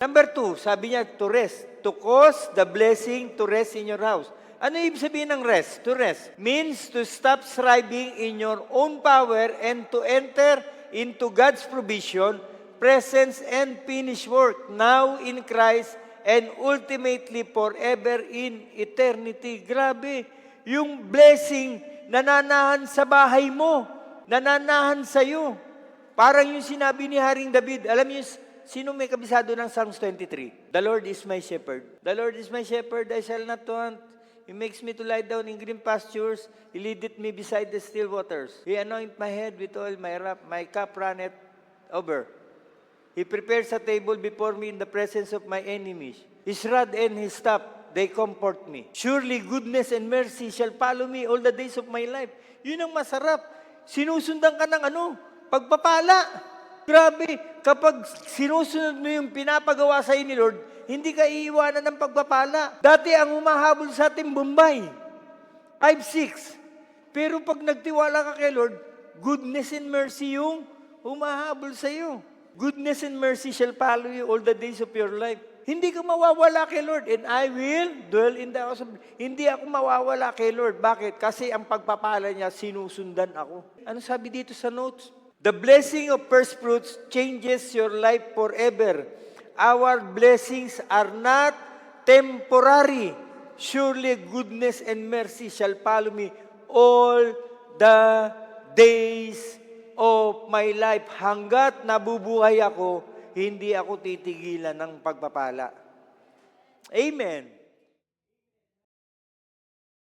Number 2, sabi niya, to rest. To cause the blessing to rest in your house. Ano ibig sabihin ng rest? To rest means to stop striving in your own power and to enter into God's provision, presence, and finished work now in Christ and ultimately forever in eternity. Grabe, yung blessing nananahan sa bahay mo, nananahan sa'yo. Parang yung sinabi ni Haring David, alam niyo, sino may kabisado ng Psalms 23? The Lord is my shepherd. The Lord is my shepherd, I shall not want. He makes me to lie down in green pastures. He leadeth me beside the still waters. He anoint my head with oil, my cup runneth over. He prepares a table before me in the presence of my enemies. His rod and his staff, they comfort me. Surely goodness and mercy shall follow me all the days of my life. Yun ang masarap. Sinusundan ka ng pagpapala. Grabe, kapag sinusunod mo yung pinapagawa sa ni Lord, hindi ka iiwanan ng pagpapala. Dati ang humahabol sa ating Bombay, 5-6. Pero pag nagtiwala ka kay Lord, goodness and mercy yung humahabol sa iyo. Goodness and mercy shall follow you all the days of your life. Hindi ka mawawala kay Lord. And I will dwell in the house of... Hindi ako mawawala kay Lord. Bakit? Kasi ang pagpapala niya, sinusundan ako. Ano sabi dito sa notes? The blessing of first fruits changes your life forever. Our blessings are not temporary. Surely goodness and mercy shall follow me all the days of my life. Hanggat nabubuhay ako, hindi ako titigilan ng pagpapala. Amen.